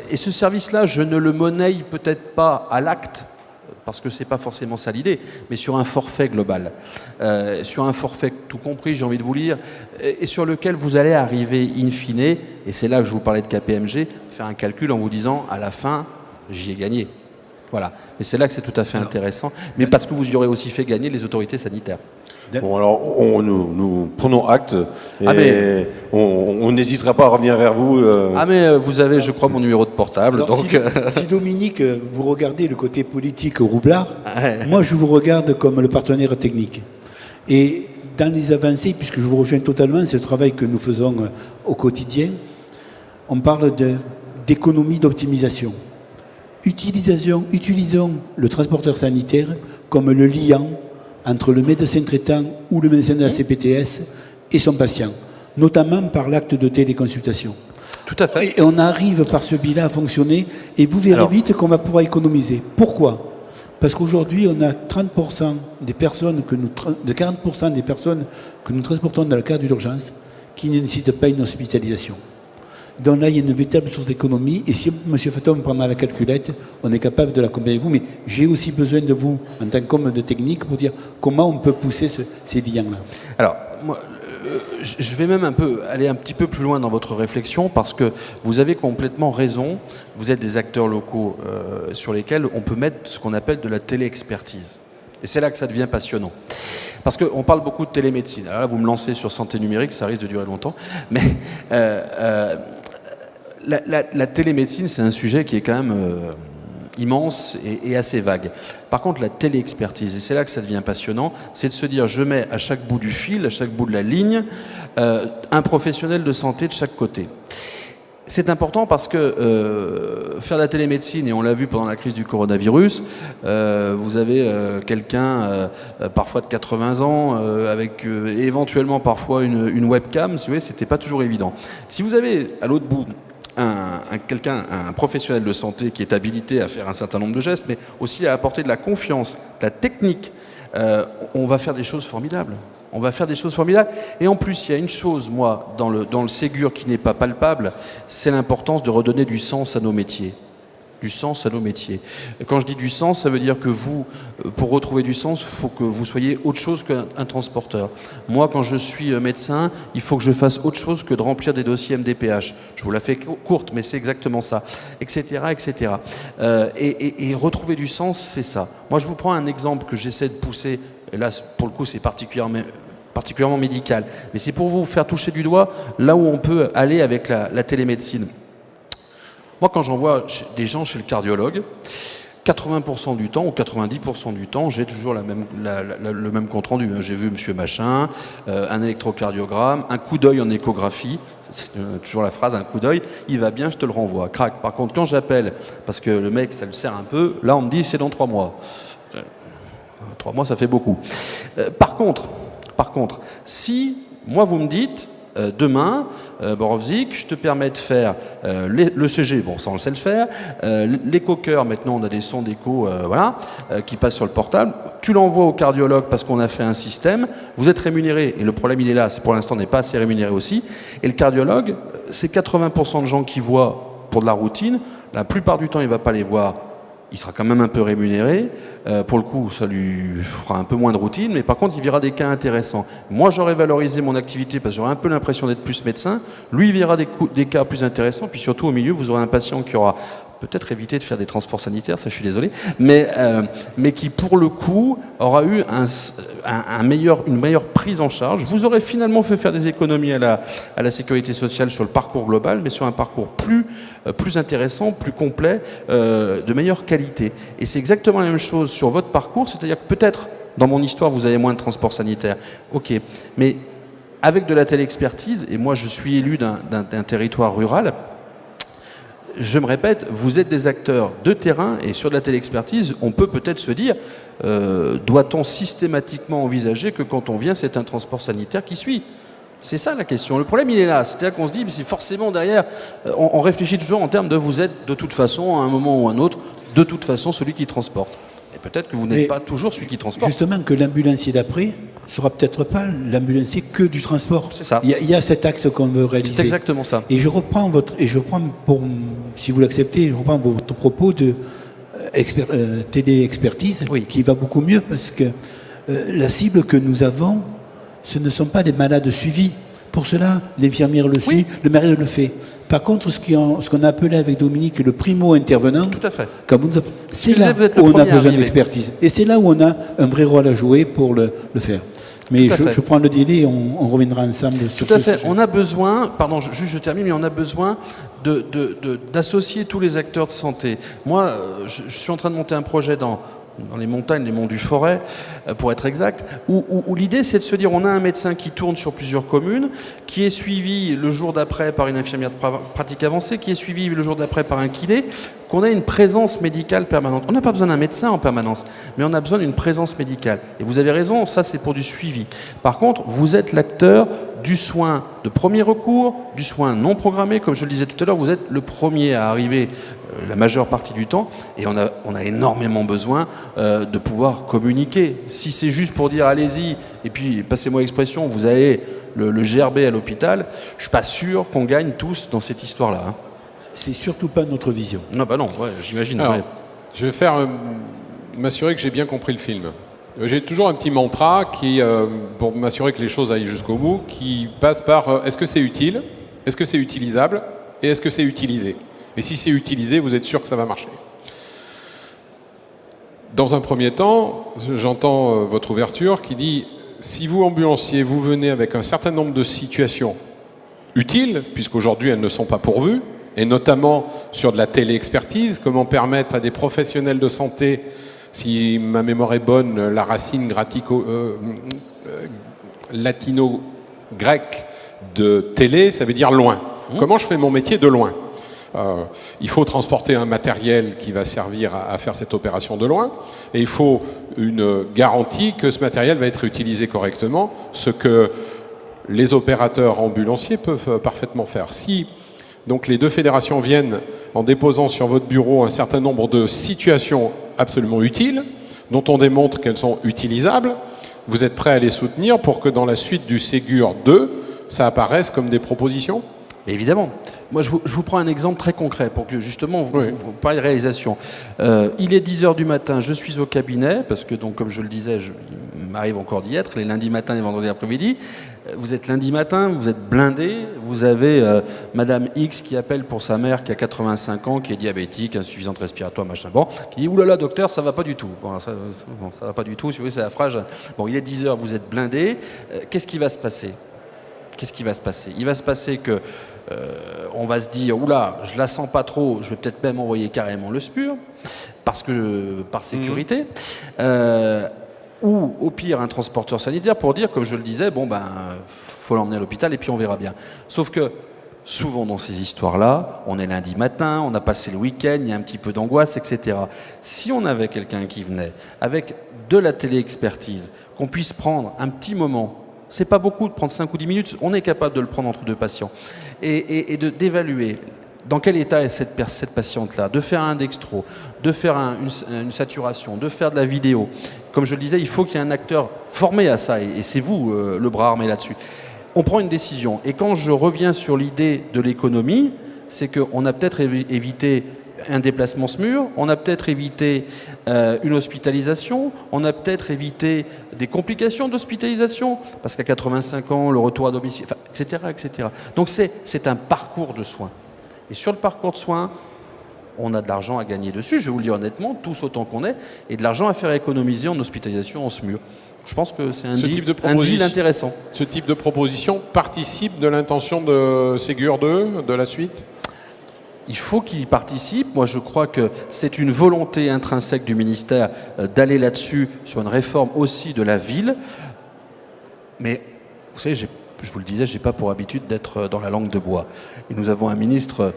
Speaker 2: Et ce service-là, je ne le monnaie peut-être pas à l'acte, parce que c'est pas forcément ça l'idée, mais sur un forfait global, sur un forfait tout compris, j'ai envie de vous lire, et sur lequel vous allez arriver in fine, et c'est là que je vous parlais de KPMG, faire un calcul en vous disant à la fin, j'y ai gagné. Voilà. Et c'est là que c'est tout à fait intéressant, mais parce que vous y aurez aussi fait gagner les autorités sanitaires.
Speaker 4: Bon, alors, nous prenons acte et on n'hésitera pas à revenir vers vous.
Speaker 2: Mais vous avez, je crois, mon numéro de portable.
Speaker 3: Alors,
Speaker 2: donc...
Speaker 3: si Dominique, vous regardez le côté politique roublard, moi je vous regarde comme le partenaire technique. Et dans les avancées, puisque je vous rejoins totalement, c'est le travail que nous faisons au quotidien, on parle d'économie, d'optimisation. Utilisons le transporteur sanitaire comme le liant entre le médecin traitant ou le médecin de la CPTS et son patient, notamment par l'acte de téléconsultation.
Speaker 2: Tout à fait.
Speaker 3: Et on arrive par ce bilan à fonctionner, et vous verrez vite qu'on va pouvoir économiser. Pourquoi ? Parce qu'aujourd'hui, on a 30% des personnes 40% des personnes que nous transportons dans le cadre de l'urgence qui ne nécessitent pas une hospitalisation. Donc là, il y a une véritable source d'économie. Et si M. Fatome prend la calculette, on est capable de l'accompagner avec vous. Mais j'ai aussi besoin de vous, en tant qu'homme de technique, pour dire comment on peut pousser ces liens-là.
Speaker 2: Alors, moi, je vais même aller un petit peu plus loin dans votre réflexion, parce que vous avez complètement raison. Vous êtes des acteurs locaux sur lesquels on peut mettre ce qu'on appelle de la téléexpertise. Et c'est là que ça devient passionnant. Parce qu'on parle beaucoup de télémédecine. Alors là, vous me lancez sur santé numérique, ça risque de durer longtemps. Mais la télémédecine, c'est un sujet qui est quand même immense et assez vague. Par contre, la téléexpertise, et c'est là que ça devient passionnant, c'est de se dire, je mets à chaque bout du fil, à chaque bout de la ligne, un professionnel de santé de chaque côté. C'est important parce que faire de la télémédecine, et on l'a vu pendant la crise du coronavirus, vous avez quelqu'un parfois de 80 ans, avec éventuellement parfois une webcam, si vous voyez, c'était pas toujours évident. Si vous avez à l'autre bout un professionnel de santé qui est habilité à faire un certain nombre de gestes, mais aussi à apporter de la confiance, de la technique, on va faire des choses formidables. On va faire des choses formidables. Et en plus, il y a une chose, moi, dans le Ségur qui n'est pas palpable, c'est l'importance de redonner du sens à nos métiers. Du sens à nos métiers. Quand je dis du sens, ça veut dire que vous, pour retrouver du sens, il faut que vous soyez autre chose qu'un transporteur. Moi, quand je suis médecin, il faut que je fasse autre chose que de remplir des dossiers MDPH. Je vous la fais courte, mais c'est exactement ça, etc., etc. Et retrouver du sens, c'est ça. Moi, je vous prends un exemple que j'essaie de pousser, et là, pour le coup, c'est particulièrement médical, mais c'est pour vous faire toucher du doigt là où on peut aller avec la télémédecine. Moi, quand j'envoie des gens chez le cardiologue, 80% du temps ou 90% du temps, j'ai toujours le même compte rendu. J'ai vu monsieur machin, un électrocardiogramme, un coup d'œil en échographie, c'est toujours la phrase, un coup d'œil, il va bien, je te le renvoie. Crac. Par contre, quand j'appelle, parce que le mec, ça le sert un peu, là on me dit c'est dans 3 mois. 3 mois, ça fait beaucoup. Par contre, si moi vous me dites, demain, Borovzik, je te permets de faire le CG, bon ça on le sait le faire, l'écho-cœur, maintenant on a des sons d'écho qui passent sur le portable, tu l'envoies au cardiologue parce qu'on a fait un système, vous êtes rémunéré, et le problème il est là, c'est pour l'instant on n'est pas assez rémunéré aussi, et le cardiologue, c'est 80% de gens qui voient pour de la routine, la plupart du temps il ne va pas les voir, il sera quand même un peu rémunéré. Pour le coup, ça lui fera un peu moins de routine, mais par contre, il verra des cas intéressants. Moi, j'aurais valorisé mon activité parce que j'aurais un peu l'impression d'être plus médecin. Lui, il verra des cas plus intéressants. Puis surtout, au milieu, vous aurez un patient qui aura peut-être éviter de faire des transports sanitaires, ça je suis désolé, mais qui pour le coup aura eu une meilleure prise en charge. Vous aurez finalement fait faire des économies à la sécurité sociale sur le parcours global, mais sur un parcours plus intéressant, plus complet, de meilleure qualité. Et c'est exactement la même chose sur votre parcours, c'est-à-dire que peut-être dans mon histoire vous avez moins de transports sanitaires, ok, mais avec de la télé-expertise, et moi je suis élu d'un territoire rural, je me répète, vous êtes des acteurs de terrain et sur de la télé-expertise, on peut peut-être se dire, doit-on systématiquement envisager que quand on vient, c'est un transport sanitaire qui suit? C'est ça la question. Le problème, il est là. C'est-à-dire qu'on se dit, c'est forcément derrière, on réfléchit toujours en termes de vous êtes de toute façon, à un moment ou à un autre, de toute façon, celui qui transporte. Et peut-être que vous n'êtes pas toujours celui qui transporte.
Speaker 3: Justement, que l'ambulancier d'après sera peut-être pas l'ambulancier que du transport.
Speaker 2: C'est ça.
Speaker 3: Il y a cet acte qu'on veut réaliser.
Speaker 2: C'est exactement ça.
Speaker 3: Et je reprends si vous l'acceptez, je reprends votre propos de télé-expertise,
Speaker 2: Oui.
Speaker 3: qui va beaucoup mieux parce que la cible que nous avons, ce ne sont pas des malades suivis. Pour cela, l'infirmière le suit, le médecin le fait. Par contre, ce qu'on a appelé avec Dominique le primo-intervenant,
Speaker 2: Tout à fait.
Speaker 3: c'est là où on a besoin d'expertise. Et c'est là où on a un vrai rôle à jouer pour le faire. Mais je prends le délai et on reviendra ensemble sur ce sujet.
Speaker 2: Tout à fait. On a besoin, pardon, je termine, mais on a besoin d'associer tous les acteurs de santé. Moi, je suis en train de monter un projet dans les montagnes, les monts du Forêt, pour être exact, où l'idée c'est de se dire on a un médecin qui tourne sur plusieurs communes, qui est suivi le jour d'après par une infirmière de pratique avancée, qui est suivi le jour d'après par un kiné, qu'on a une présence médicale permanente. On n'a pas besoin d'un médecin en permanence, mais on a besoin d'une présence médicale. Et vous avez raison, ça c'est pour du suivi. Par contre, vous êtes l'acteur du soin de premier recours, du soin non programmé, comme je le disais tout à l'heure, vous êtes le premier à arriver la majeure partie du temps, et on a énormément besoin de pouvoir communiquer. Si c'est juste pour dire allez-y, et puis passez-moi l'expression, vous avez le GRB à l'hôpital, je suis pas sûr qu'on gagne tous dans cette histoire-là. Hein.
Speaker 3: C'est surtout pas notre vision.
Speaker 2: Non, bah non, ouais, j'imagine.
Speaker 1: Alors,
Speaker 2: Ouais.
Speaker 1: je vais m'assurer que j'ai bien compris le film. J'ai toujours un petit mantra pour m'assurer que les choses aillent jusqu'au bout, qui passe par est-ce que c'est utile, est-ce que c'est utilisable, et est-ce que c'est utilisé. Et si c'est utilisé, vous êtes sûr que ça va marcher. Dans un premier temps, j'entends votre ouverture qui dit si vous, ambulancier, vous venez avec un certain nombre de situations utiles, puisqu'aujourd'hui elles ne sont pas pourvues, et notamment sur de la télé-expertise, comment permettre à des professionnels de santé, si ma mémoire est bonne, la racine latino-grecque de télé, ça veut dire loin. Comment je fais mon métier de loin ? Il faut transporter un matériel qui va servir à faire cette opération de loin, et il faut une garantie que ce matériel va être utilisé correctement, ce que les opérateurs ambulanciers peuvent parfaitement faire. Si donc les deux fédérations viennent en déposant sur votre bureau un certain nombre de situations absolument utiles, dont on démontre qu'elles sont utilisables, vous êtes prêt à les soutenir pour que dans la suite du Ségur 2, ça apparaisse comme des propositions ?
Speaker 2: Évidemment. Moi, je vous prends un exemple très concret pour que justement vous parliez de réalisation. Il est 10h du matin, je suis au cabinet, parce que donc comme je le disais, il m'arrive encore d'y être, les lundis matins, les vendredis après-midi. Vous êtes lundi matin, vous êtes blindé, vous avez Madame X qui appelle pour sa mère qui a 85 ans, qui est diabétique, insuffisante respiratoire, machin, bon, qui dit « Oulala, docteur, ça va pas du tout ». Bon, ça va pas du tout, si vous voulez, c'est la phrase. Bon, il est 10h, vous êtes blindé. Qu'est-ce qui va se passer ? Qu'est-ce qui va se passer ? Il va se passer que on va se dire, oula, je la sens pas trop, je vais peut-être même envoyer carrément le SPUR, par sécurité, ou au pire un transporteur sanitaire pour dire, comme je le disais, bon ben, faut l'emmener à l'hôpital et puis on verra bien. Sauf que souvent dans ces histoires-là, on est lundi matin, on a passé le week-end, il y a un petit peu d'angoisse, etc. Si on avait quelqu'un qui venait avec de la télé-expertise, qu'on puisse prendre un petit moment. C'est pas beaucoup de prendre 5 ou 10 minutes, on est capable de le prendre entre deux patients. Et d'évaluer dans quel état est cette patiente-là, de faire un dextro, de faire une saturation, de faire de la vidéo. Comme je le disais, il faut qu'il y ait un acteur formé à ça, et c'est vous le bras armé là-dessus. On prend une décision. Et quand je reviens sur l'idée de l'économie, c'est qu'on a peut-être évité un déplacement SMUR, on a peut-être évité une hospitalisation, on a peut-être évité des complications d'hospitalisation, parce qu'à 85 ans, le retour à domicile, enfin, etc., etc. Donc c'est un parcours de soins. Et sur le parcours de soins, on a de l'argent à gagner dessus, je vais vous le dire honnêtement, tous autant qu'on est, et de l'argent à faire économiser en hospitalisation en SMUR. Je pense que c'est un deal intéressant.
Speaker 1: Ce type de proposition participe de l'intention de Ségur 2, de la suite ?
Speaker 2: Il faut qu'il participe. Moi, je crois que c'est une volonté intrinsèque du ministère d'aller là-dessus, sur une réforme aussi de la ville. Mais, vous savez, je vous le disais, je n'ai pas pour habitude d'être dans la langue de bois. Et nous avons un ministre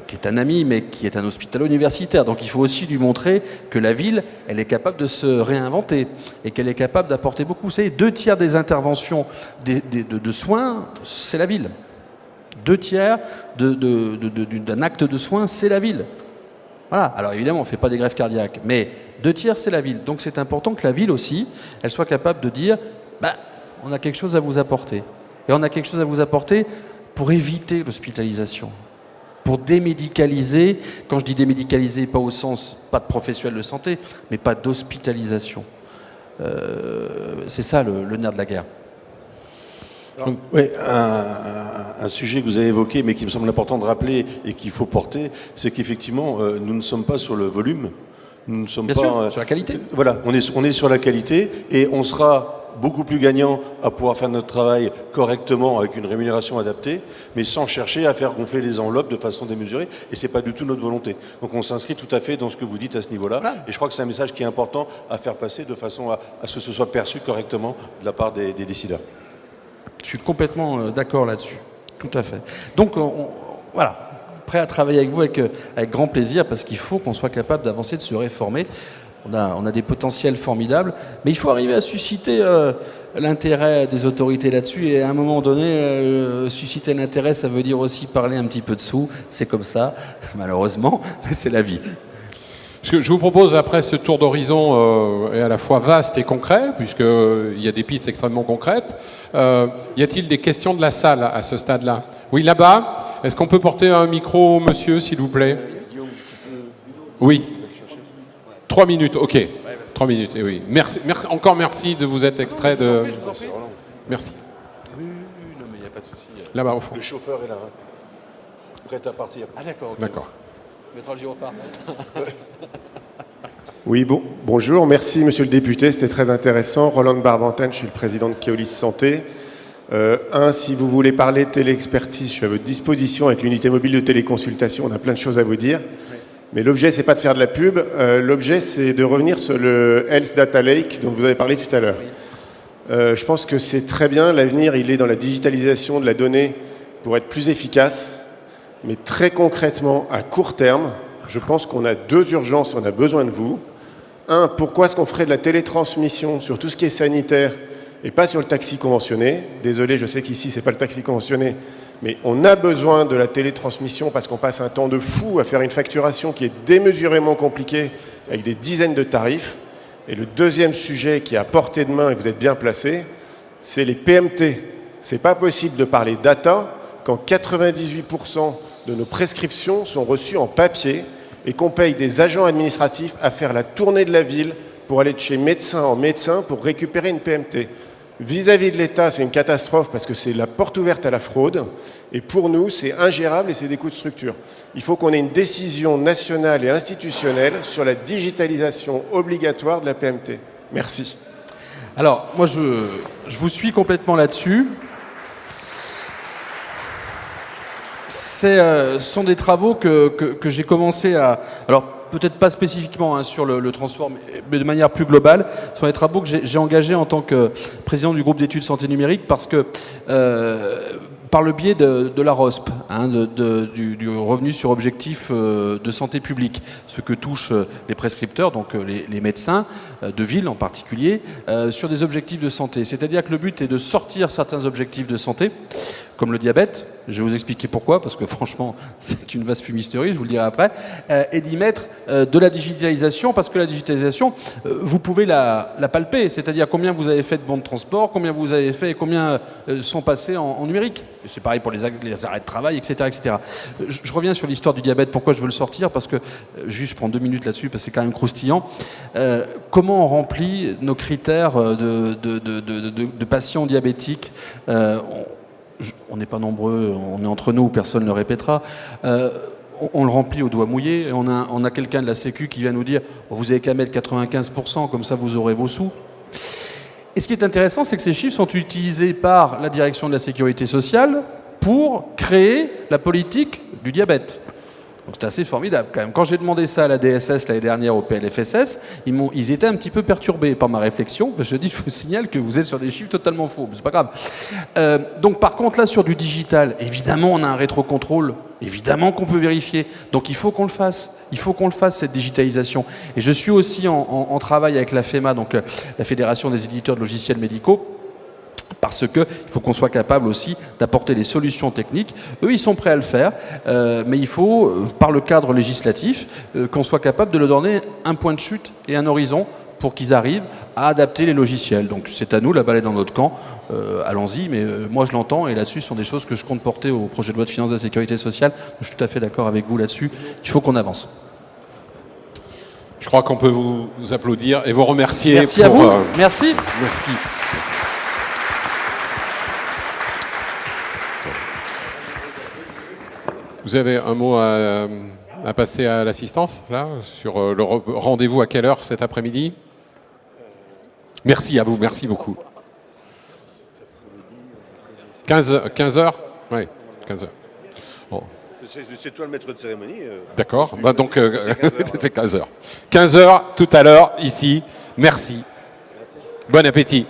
Speaker 2: qui est un ami, mais qui est un hospitalo universitaire. Donc il faut aussi lui montrer que la ville, elle est capable de se réinventer et qu'elle est capable d'apporter beaucoup. Vous savez, 2/3 des interventions de soins, c'est la ville. 2/3 d'un acte de soins, c'est la ville. Voilà. Alors évidemment, on ne fait pas des greffes cardiaques, mais 2/3, c'est la ville. Donc c'est important que la ville aussi, elle soit capable de dire, on a quelque chose à vous apporter. Et on a quelque chose à vous apporter pour éviter l'hospitalisation, pour démédicaliser. Quand je dis démédicaliser, pas au sens, pas de professionnel de santé, mais pas d'hospitalisation. C'est ça le nerf de la guerre.
Speaker 4: Oui, un sujet que vous avez évoqué, mais qui me semble important de rappeler et qu'il faut porter, c'est qu'effectivement, nous ne sommes pas sur le volume, nous ne sommes
Speaker 2: Bien
Speaker 4: pas
Speaker 2: sûr, sur la qualité.
Speaker 4: Voilà, on est sur la qualité et on sera beaucoup plus gagnant à pouvoir faire notre travail correctement avec une rémunération adaptée, mais sans chercher à faire gonfler les enveloppes de façon démesurée. Et c'est pas du tout notre volonté. Donc on s'inscrit tout à fait dans ce que vous dites à ce niveau-là. Voilà. Et je crois que c'est un message qui est important à faire passer de façon à ce que ce soit perçu correctement de la part des décideurs.
Speaker 2: Je suis complètement d'accord là-dessus. Tout à fait. Donc voilà, prêt à travailler avec vous avec grand plaisir, parce qu'il faut qu'on soit capable d'avancer, de se réformer. On a des potentiels formidables, mais il faut arriver à susciter l'intérêt des autorités là-dessus. Et à un moment donné, susciter l'intérêt, ça veut dire aussi parler un petit peu de sous. C'est comme ça, malheureusement, mais c'est la vie.
Speaker 1: Je vous propose, après ce tour d'horizon est à la fois vaste et concret, puisqu'il y a des pistes extrêmement concrètes, y a-t-il des questions de la salle à ce stade-là? Oui, là-bas. Est-ce qu'on peut porter un micro, monsieur, s'il vous plaît? Oui. 3 minutes, ok. 3 minutes, et oui. Merci, encore merci de vous être extrait de... Merci.
Speaker 2: Oui, non, mais il n'y a pas de souci.
Speaker 1: Là-bas, au fond.
Speaker 4: Le chauffeur est là, prêt à partir.
Speaker 2: Ah d'accord, okay.
Speaker 1: D'accord.
Speaker 2: On mettra le gyrophare.
Speaker 5: Oui, bonjour, merci monsieur le député, c'était très intéressant. Roland Barbantane, je suis le président de Keolis Santé. Si vous voulez parler de téléexpertise, je suis à votre disposition avec l'unité mobile de téléconsultation, on a plein de choses à vous dire. Mais l'objet, c'est pas de faire de la pub, l'objet, c'est de revenir sur le Health Data Lake dont vous avez parlé tout à l'heure. Je pense que c'est très bien, l'avenir, il est dans la digitalisation de la donnée pour être plus efficace, mais très concrètement, à court terme, je pense qu'on a 2 urgences, on a besoin de vous. Pourquoi est-ce qu'on ferait de la télétransmission sur tout ce qui est sanitaire et pas sur le taxi conventionné? Désolé, je sais qu'ici, c'est pas le taxi conventionné, mais on a besoin de la télétransmission parce qu'on passe un temps de fou à faire une facturation qui est démesurément compliquée avec des dizaines de tarifs. Et le deuxième sujet qui est à portée de main, et vous êtes bien placé, c'est les PMT. C'est pas possible de parler data quand 98% de nos prescriptions sont reçues en papier et qu'on paye des agents administratifs à faire la tournée de la ville pour aller de chez médecin en médecin pour récupérer une PMT. Vis-à-vis de l'État, c'est une catastrophe parce que c'est la porte ouverte à la fraude. Et pour nous, c'est ingérable et c'est des coûts de structure. Il faut qu'on ait une décision nationale et institutionnelle sur la digitalisation obligatoire de la PMT. Merci.
Speaker 2: Alors, moi, je vous suis complètement là-dessus. Ce sont des travaux que j'ai commencé à... Alors, peut-être pas spécifiquement sur le transport, mais de manière plus globale. Ce sont des travaux que j'ai engagés en tant que président du groupe d'études santé numérique parce que, par le biais de la ROSP, du revenu sur objectif de santé publique, ce que touchent les prescripteurs, donc les médecins de ville en particulier, sur des objectifs de santé. C'est-à-dire que le but est de sortir certains objectifs de santé, comme le diabète, je vais vous expliquer pourquoi, parce que franchement, c'est une vaste fumisterie, je vous le dirai après, et d'y mettre de la digitalisation, parce que la digitalisation, vous pouvez la palper, c'est-à-dire combien vous avez fait de bons de transport, combien vous avez fait et combien sont passés en numérique. C'est pareil pour les arrêts de travail, etc. etc. Je reviens sur l'histoire du diabète, pourquoi je veux le sortir, parce que, juste je prends 2 minutes là-dessus, parce que c'est quand même croustillant. Comment on remplit nos critères de patients diabétiques on n'est pas nombreux, on est entre nous, personne ne le répétera. on le remplit au doigt mouillé. Et on a quelqu'un de la Sécu qui vient nous dire oh, vous avez qu'à mettre 95%, comme ça vous aurez vos sous. Et ce qui est intéressant, c'est que ces chiffres sont utilisés par la direction de la sécurité sociale pour créer la politique du diabète. Donc c'est assez formidable quand même. Quand j'ai demandé ça à la DSS l'année dernière au PLFSS, ils étaient un petit peu perturbés par ma réflexion. Je dis, je vous signale que vous êtes sur des chiffres totalement faux, mais c'est pas grave. Donc par contre là sur du digital, évidemment on a un rétrocontrôle, évidemment qu'on peut vérifier. Donc il faut qu'on le fasse. Il faut qu'on le fasse cette digitalisation. Et je suis aussi en travail avec la FEMA, donc la Fédération des éditeurs de logiciels médicaux. Parce qu'il faut qu'on soit capable aussi d'apporter les solutions techniques. Eux, ils sont prêts à le faire, mais il faut, par le cadre législatif, qu'on soit capable de leur donner un point de chute et un horizon pour qu'ils arrivent à adapter les logiciels. Donc c'est à nous, la balle est dans notre camp, allons-y, mais moi je l'entends, et là-dessus, ce sont des choses que je compte porter au projet de loi de finances de la sécurité sociale. Je suis tout à fait d'accord avec vous là-dessus, il faut qu'on avance.
Speaker 1: Je crois qu'on peut vous applaudir et vous remercier.
Speaker 2: Merci à vous, merci.
Speaker 1: Merci. Vous avez un mot à passer à l'assistance, là, sur le rendez-vous à quelle heure cet après-midi? Merci à vous, merci beaucoup. 15 heures? Oui, 15 heures. Bon.
Speaker 4: C'est toi le maître de cérémonie.
Speaker 1: D'accord, bah donc c'est 15 heures. 15 heures tout à l'heure, ici. Merci. Bon appétit.